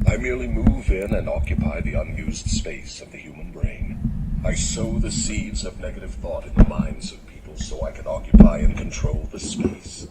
I merely move in and occupy the unused space of the human brain. I sow the seeds of negative thought in the minds of people so I can occupy and control the space.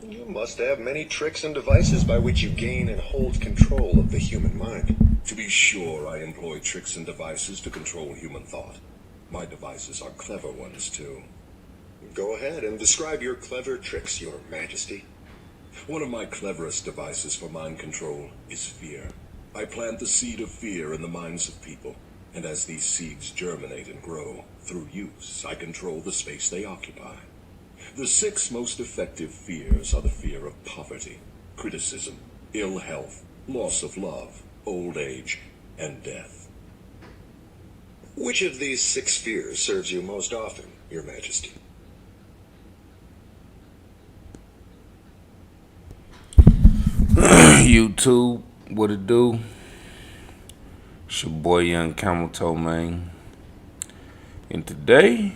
You must have many tricks and devices by which you gain and hold control of the human mind. To be sure, I employ tricks and devices to control human thought. My devices are clever ones, too. Go ahead and describe your clever tricks, Your Majesty. One of my cleverest devices for mind control is fear. I plant the seed of fear in the minds of people, and as these seeds germinate and grow, through use, I control the space they occupy. The 6 most effective fears are the fear of poverty, criticism, ill health, loss of love, old age, and death. Which of these 6 fears serves you most often, Your Majesty? YouTube, what it do? It's your boy Young Camel Toe, man. And today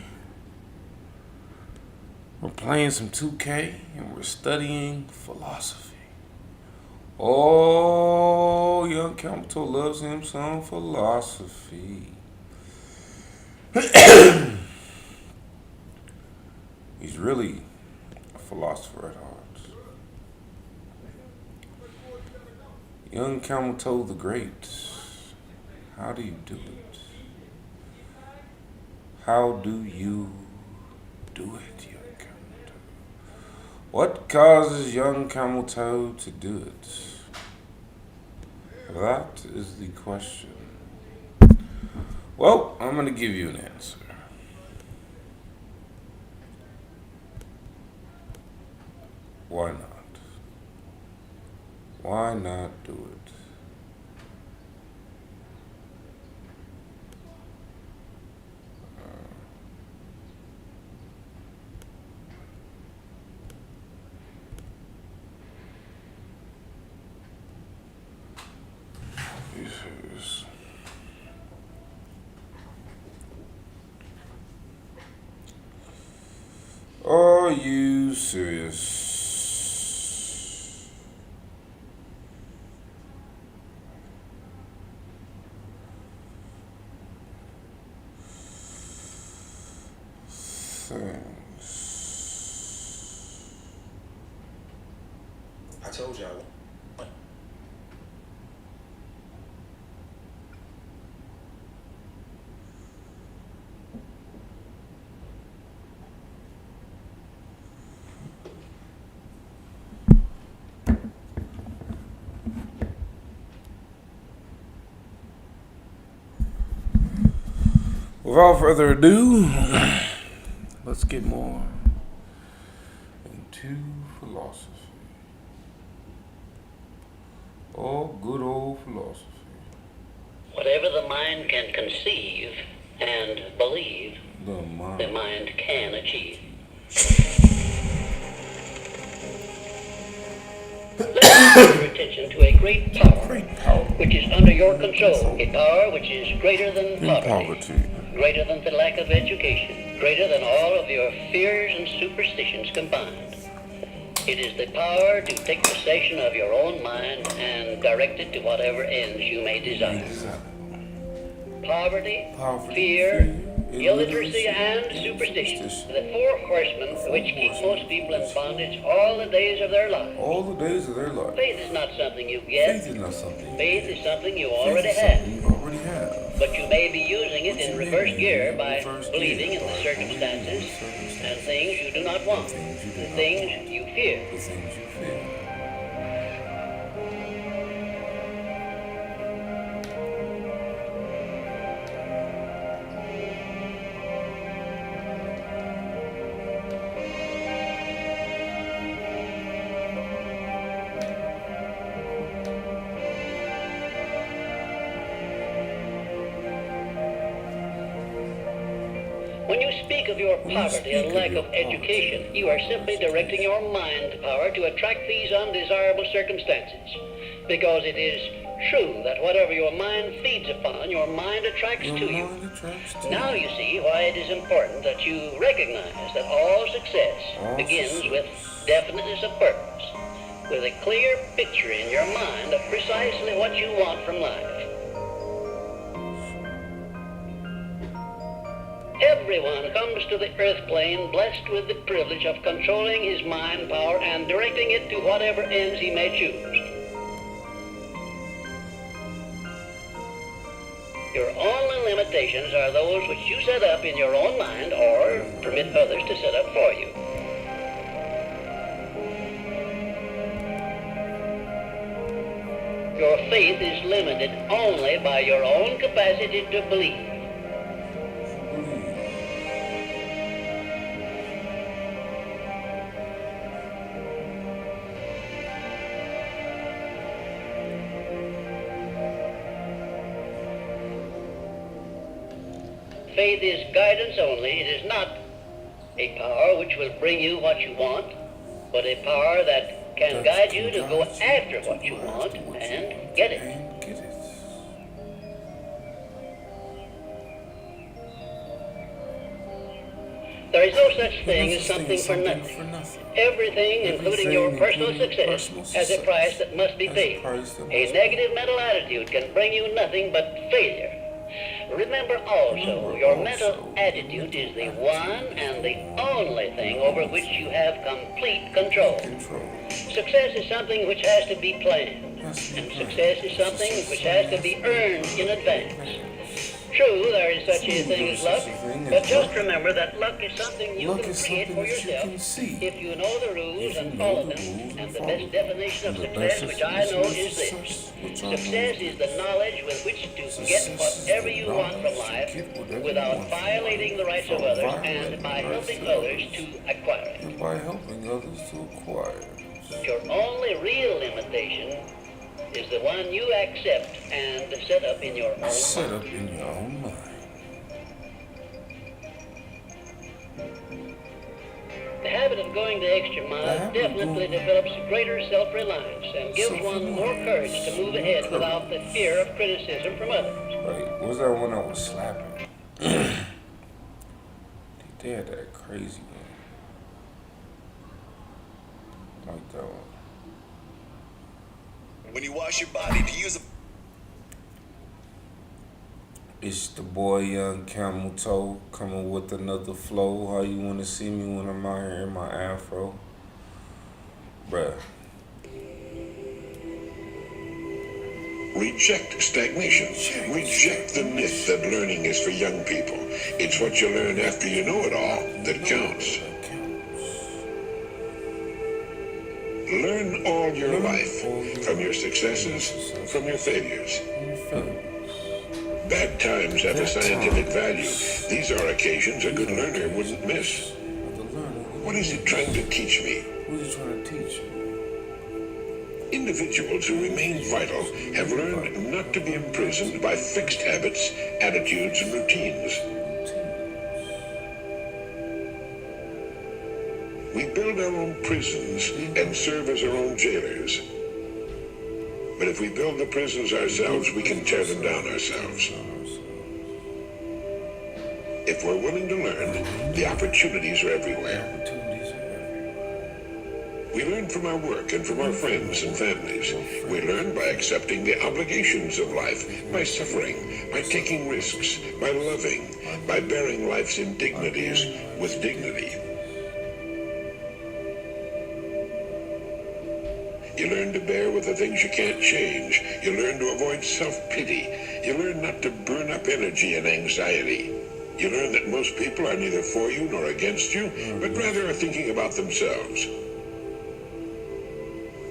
we're playing some 2K and we're studying philosophy. Oh, Young Camel Toe loves him some philosophy. He's really a philosopher at heart. Young Camel Toe the Great. How do you do it? How do you do it, Young Camel Toe? What causes Young Camel Toe to do it? That is the question. Well, I'm going to give you an answer. Why not? Why not do it? Are you serious? I told y'all. Without further ado, let's get more into philosophy. Oh, good old philosophy. Whatever the mind can conceive and believe, The mind can achieve. Let's turn your attention to a great power, which is under your control. A power which is greater than poverty, greater than the lack of education, greater than all of your fears and superstitions combined. It is the power to take possession of your own mind and direct it to whatever ends you may desire. Poverty, fear, illiteracy, and superstition. The 4 horsemen which keep most people in bondage all the days of their life. All the days of their life. Faith is not something you get. Faith is not something. Faith is something you already have. You already have. But you may be using it in reverse gear by believing in the circumstances and things you do not want, the things you fear. The things you fear. When you speak of your poverty and lack of education, you are simply directing your mind power to attract these undesirable circumstances. Because it is true that whatever your mind feeds upon, your mind attracts to you. Now you see why it is important that you recognize that all success begins with definiteness of purpose. with a clear picture in your mind of precisely what you want from life. Everyone comes to the earth plane blessed with the privilege of controlling his mind power and directing it to whatever ends he may choose. Your only limitations are those which you set up in your own mind or permit others to set up for you. Your faith is limited only by your own capacity to believe. Faith is guidance only. It is not a power which will bring you what you want, but a power that can guide you to go after what you want and get it. There is no such thing as something for nothing. Everything, including your personal success, has a price that must be paid. A negative mental attitude can bring you nothing but failure. Remember also, your mental attitude is the one and the only thing over which you have complete control. Success is something which has to be planned, and success is something which has to be earned in advance. True, there is such a thing as luck, but just remember that luck is something you can create for yourself if you know the rules and follow them. And the best definition of success, which I know, is this. Success is the knowledge with which to get whatever you want from life without violating the rights of others and by helping others to acquire it. Your only real limitation is the one you accept and set up in your own mind. The habit of going the extra mile definitely develops greater self-reliance and gives one more courage to move ahead without the fear of criticism from others. Wait, was that one I was slapping? They had that crazy one. Like that one. When you wash your body, to use a... It's the boy Young Camel Toe coming with another flow. How you wanna see me when I'm out here in my afro? Bruh. Reject stagnation. Reject the myth that learning is for young people. It's what you learn after you know it all that counts. Learn all your life, from your successes, from your failures. Bad times have a scientific value. These are occasions a good learner wouldn't miss. What is it trying to teach me? What is it trying to teach you? Individuals who remain vital have learned not to be imprisoned by fixed habits, attitudes, and routines. We build our own prisons and serve as our own jailers. But if we build the prisons ourselves, we can tear them down ourselves. If we're willing to learn, the opportunities are everywhere. We learn from our work and from our friends and families. We learn by accepting the obligations of life, by suffering, by taking risks, by loving, by bearing life's indignities with dignity. You learn to bear with the things you can't change. You learn to avoid self-pity. You learn not to burn up energy and anxiety. You learn that most people are neither for you nor against you, but rather are thinking about themselves.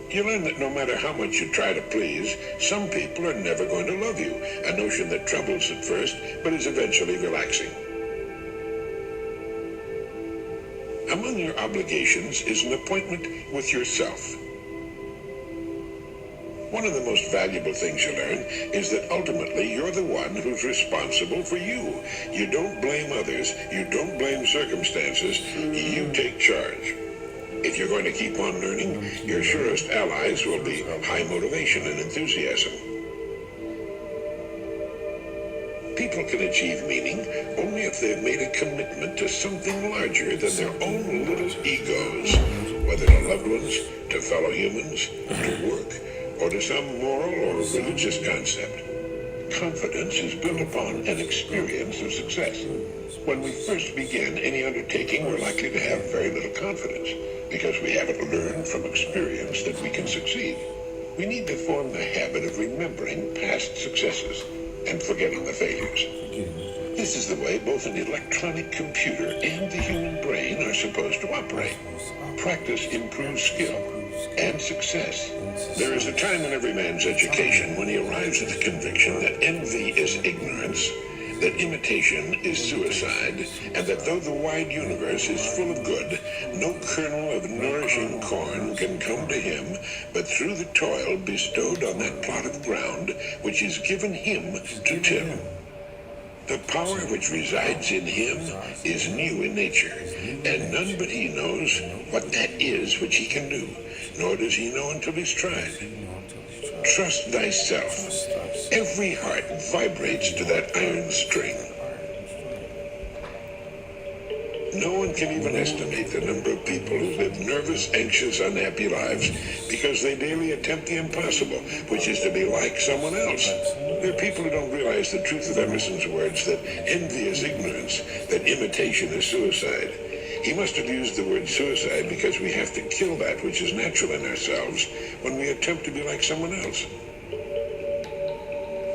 You learn that no matter how much you try to please, some people are never going to love you, a notion that troubles at first, but is eventually relaxing. Among your obligations is an appointment with yourself. One of the most valuable things you learn is that ultimately you're the one who's responsible for you. You don't blame others, you don't blame circumstances, you take charge. If you're going to keep on learning, your surest allies will be high motivation and enthusiasm. People can achieve meaning only if they've made a commitment to something larger than their own little egos. whether to loved ones, to fellow humans, to work, or to some moral or religious concept. Confidence is built upon an experience of success. When we first begin any undertaking, we're likely to have very little confidence because we haven't learned from experience that we can succeed. We need to form the habit of remembering past successes and forgetting the failures. This is the way both an electronic computer and the human brain are supposed to operate. Practice improves skill and success. There is a time in every man's education when he arrives at the conviction that envy is ignorance, that imitation is suicide, and that though the wide universe is full of good, no kernel of nourishing corn can come to him but through the toil bestowed on that plot of ground which is given him to till. The power which resides in him is new in nature, and none but he knows what that is which he can do, nor does he know until he's tried. Trust thyself. Every heart vibrates to that iron string. No one can even estimate the number of people who live nervous, anxious, unhappy lives because they daily attempt the impossible, which is to be like someone else. There are people who don't realize the truth of Emerson's words that envy is ignorance, that imitation is suicide. He must have used the word suicide because we have to kill that which is natural in ourselves when we attempt to be like someone else.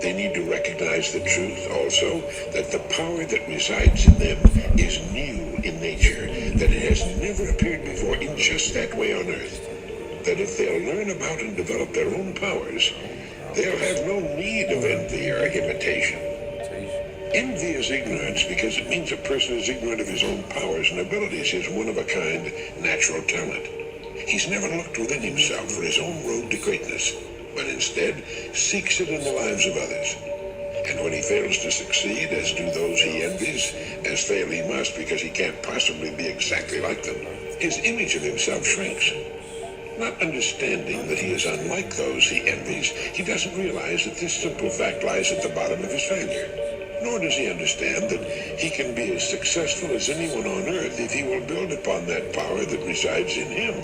They need to recognize the truth also that the power that resides in them is new in nature, that it has never appeared before in just that way on earth, that if they'll learn about and develop their own powers, they'll have no need of envy or imitation. Envy is ignorance because it means a person is ignorant of his own powers and abilities, his one-of-a-kind natural talent. He's never looked within himself for his own road to greatness, but instead seeks it in the lives of others. And when he fails to succeed, as do those he envies, as fail he must because he can't possibly be exactly like them, his image of himself shrinks. Not understanding that he is unlike those he envies, he doesn't realize that this simple fact lies at the bottom of his failure. Nor does he understand that he can be as successful as anyone on earth if he will build upon that power that resides in him.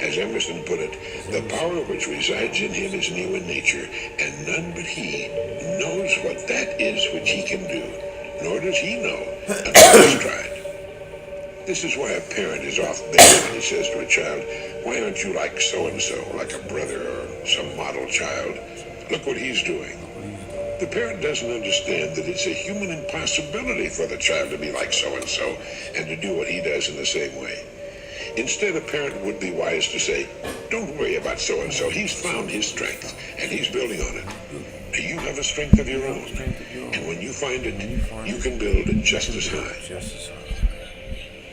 As Emerson put it, the power which resides in him is new in nature, and none but he knows what that is which he can do, nor does he know until he's tried. This is why a parent is off base when he says to a child, "Why aren't you like so-and-so, like a brother or some model child? Look what he's doing." The parent doesn't understand that it's a human impossibility for the child to be like so-and-so and to do what he does in the same way. Instead, a parent would be wise to say, "Don't worry about so-and-so. He's found his strength, and he's building on it. You have a strength of your own, and when you find it, you can build just as high."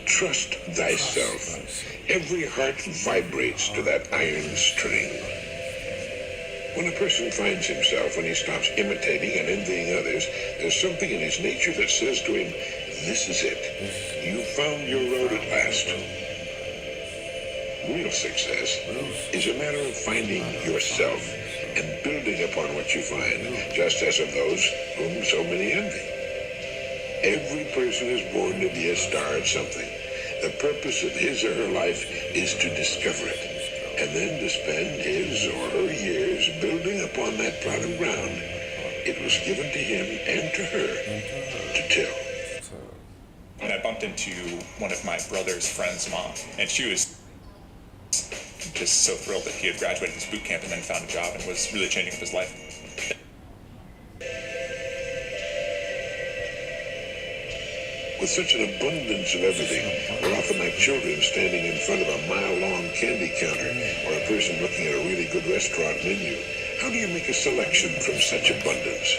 Trust thyself. Every heart vibrates to that iron string. When a person finds himself, when he stops imitating and envying others, there's something in his nature that says to him, "This is it. You found your road at last." Real success is a matter of finding yourself and building upon what you find, just as of those whom so many envy. Every person is born to be a star at something. The purpose of his or her life is to discover it, and then to spend his or her years building upon that plot of ground it was given to him and to her to till. And I bumped into one of my brother's friend's mom, and she was just so thrilled that he had graduated his boot camp and then found a job and was really changing up his life. With such an abundance of everything, we're often like children standing in front of a mile-long candy counter or a person looking at a really good restaurant menu. How do you make a selection from such abundance?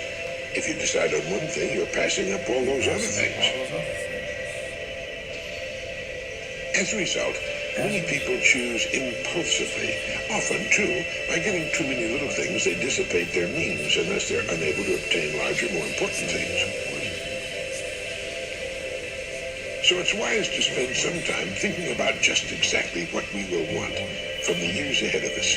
If you decide on one thing, you're passing up all those other things. As a result, many people choose impulsively. Often, too, by getting too many little things, they dissipate their means, and thus they're unable to obtain larger, more important things. So it's wise to spend some time thinking about just exactly what we will want from the years ahead of us.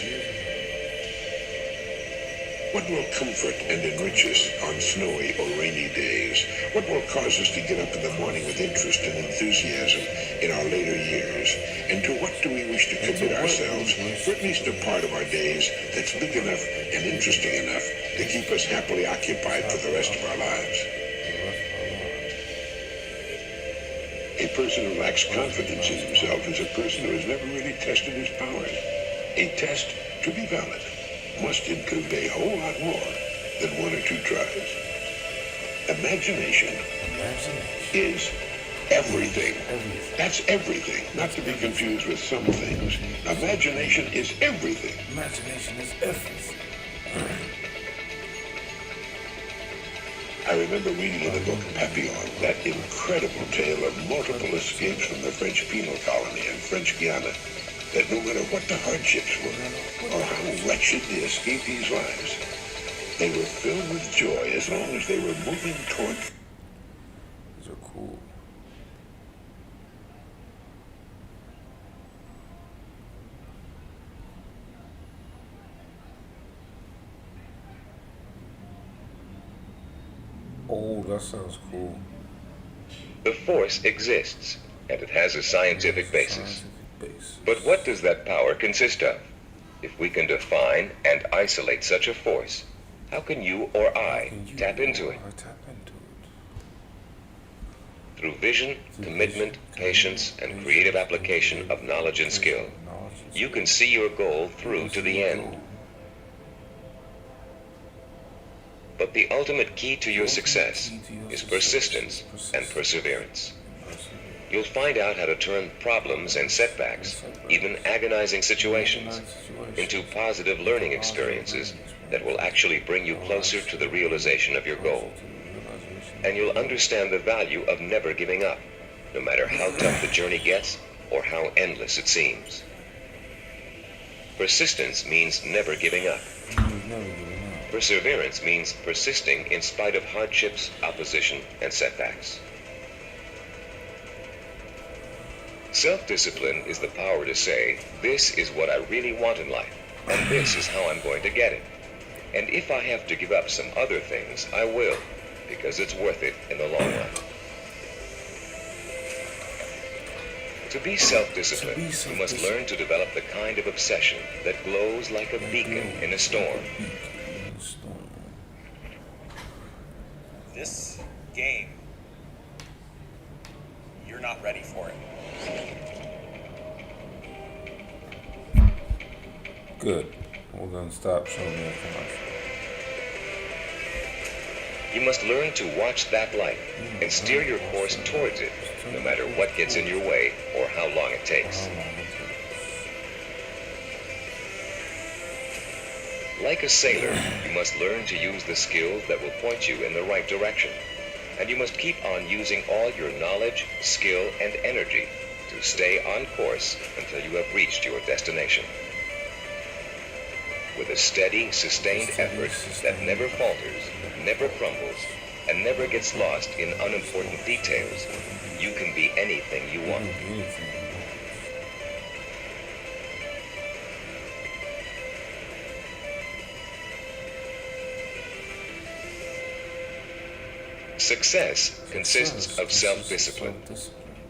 What will comfort and enrich us on snowy or rainy days? What will cause us to get up in the morning with interest and enthusiasm in our later years? And to what do we wish to commit ourselves for at least a part of our days that's big enough and interesting enough to keep us happily occupied for the rest of our lives? A person who lacks confidence in himself is a person who has never really tested his powers. A test, to be valid, must include a whole lot more than one or two tries. Imagination is everything. That's everything, not to be confused with some things. Imagination is everything. Imagination is everything. I remember reading in the book Papillon that incredible tale of multiple escapes from the French penal colony in French Guiana, that no matter what the hardships were, or how wretched the escapees' lives, they were filled with joy as long as they were moving toward... These are cool. Oh, that sounds cool. The force exists, and it has a scientific basis. But what does that power consist of? If we can define and isolate such a force, how can you or I tap into it? Through vision, commitment, patience, and creative application of knowledge and skill, you can see your goal through to the end. But the ultimate key to your success is persistence and perseverance. You'll find out how to turn problems and setbacks, even agonizing situations, into positive learning experiences that will actually bring you closer to the realization of your goal. And you'll understand the value of never giving up, no matter how tough the journey gets or how endless it seems. Persistence means never giving up. Perseverance means persisting in spite of hardships, opposition, and setbacks. Self-discipline is the power to say, this is what I really want in life, and this is how I'm going to get it. And if I have to give up some other things, I will, because it's worth it in the long run. To be self-disciplined, you must learn to develop the kind of obsession that glows like a beacon in a storm. This game, you're not ready for it. Good. We're gonna stop showing that commercial. You must learn to watch that light and steer your course towards it, no matter what gets in your way or how long it takes. Like a sailor, you must learn to use the skills that will point you in the right direction. And you must keep on using all your knowledge, skill, and energy to stay on course until you have reached your destination. With a steady, sustained effort that never falters, never crumbles, and never gets lost in unimportant details, you can be anything you want. Success consists of self-discipline,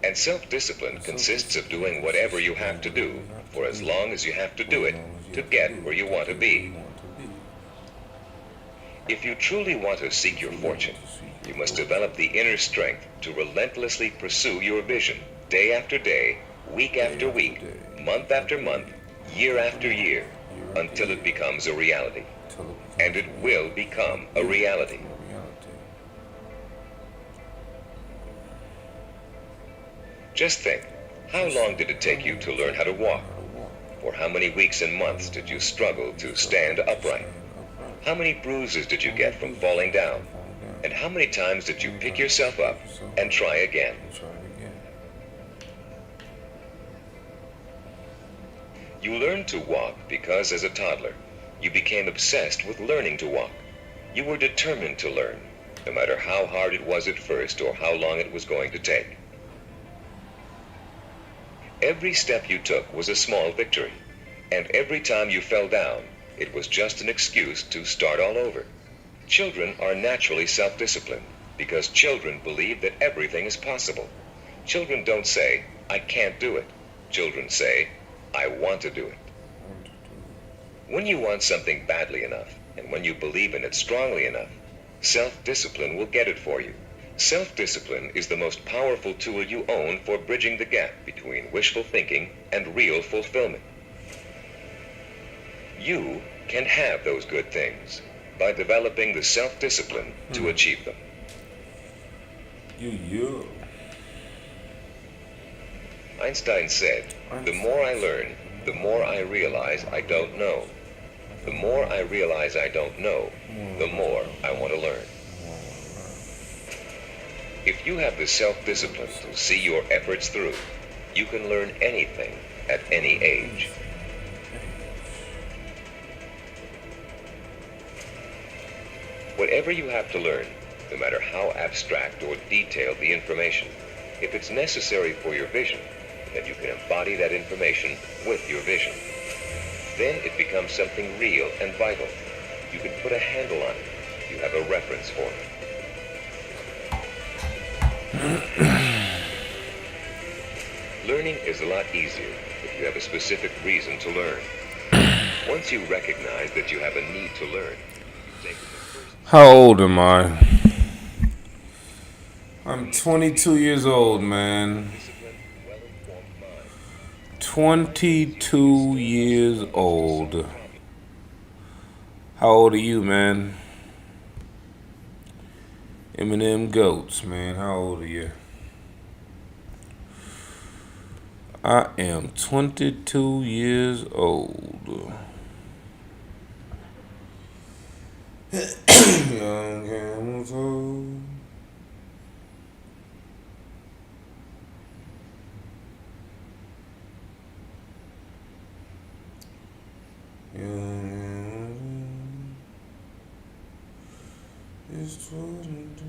and self-discipline consists of doing whatever you have to do for as long as you have to do it to get where you want to be. If you truly want to seek your fortune, you must develop the inner strength to relentlessly pursue your vision, day after day, week after week, month after month, year after year, until it becomes a reality. And it will become a reality. Just think, how long did it take you to learn how to walk? Or how many weeks and months did you struggle to stand upright? How many bruises did you get from falling down? And how many times did you pick yourself up and try again? You learned to walk because as a toddler, you became obsessed with learning to walk. You were determined to learn, no matter how hard it was at first or how long it was going to take. Every step you took was a small victory, and every time you fell down, It was just an excuse to start all over. Children are naturally self-disciplined because children believe that everything is possible. Children don't say, I can't do it. Children say, I want to do it. When you want something badly enough, and when you believe in it strongly enough, self-discipline will get it for you. Self-discipline is the most powerful tool you own for bridging the gap between wishful thinking and real fulfillment. You can have those good things by developing the self-discipline to achieve them. Einstein said, the more I learn, the more I realize I don't know. The more I realize I don't know, the more I want to learn. If you have the self-discipline to see your efforts through, you can learn anything at any age. Whatever you have to learn, no matter how abstract or detailed the information, if it's necessary for your vision, then you can embody that information with your vision. Then it becomes something real and vital. You can put a handle on it. You have a reference for it. Learning is a lot easier if you have a specific reason to learn. Once you recognize that you have a need to learn, you take the first... How old am I? I'm 22 years old, man. 22 years old. How old are you, man? Eminem Goats, man. How old are you? I am 22 years old. Young camel toe. It's 22.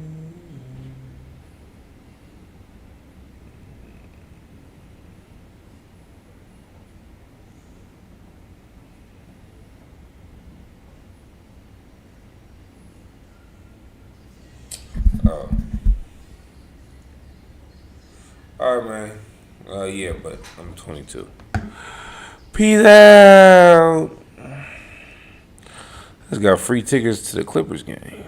Oh. Alright, man. Yeah, but I'm 22. Peace out. Just got free tickets to the Clippers game.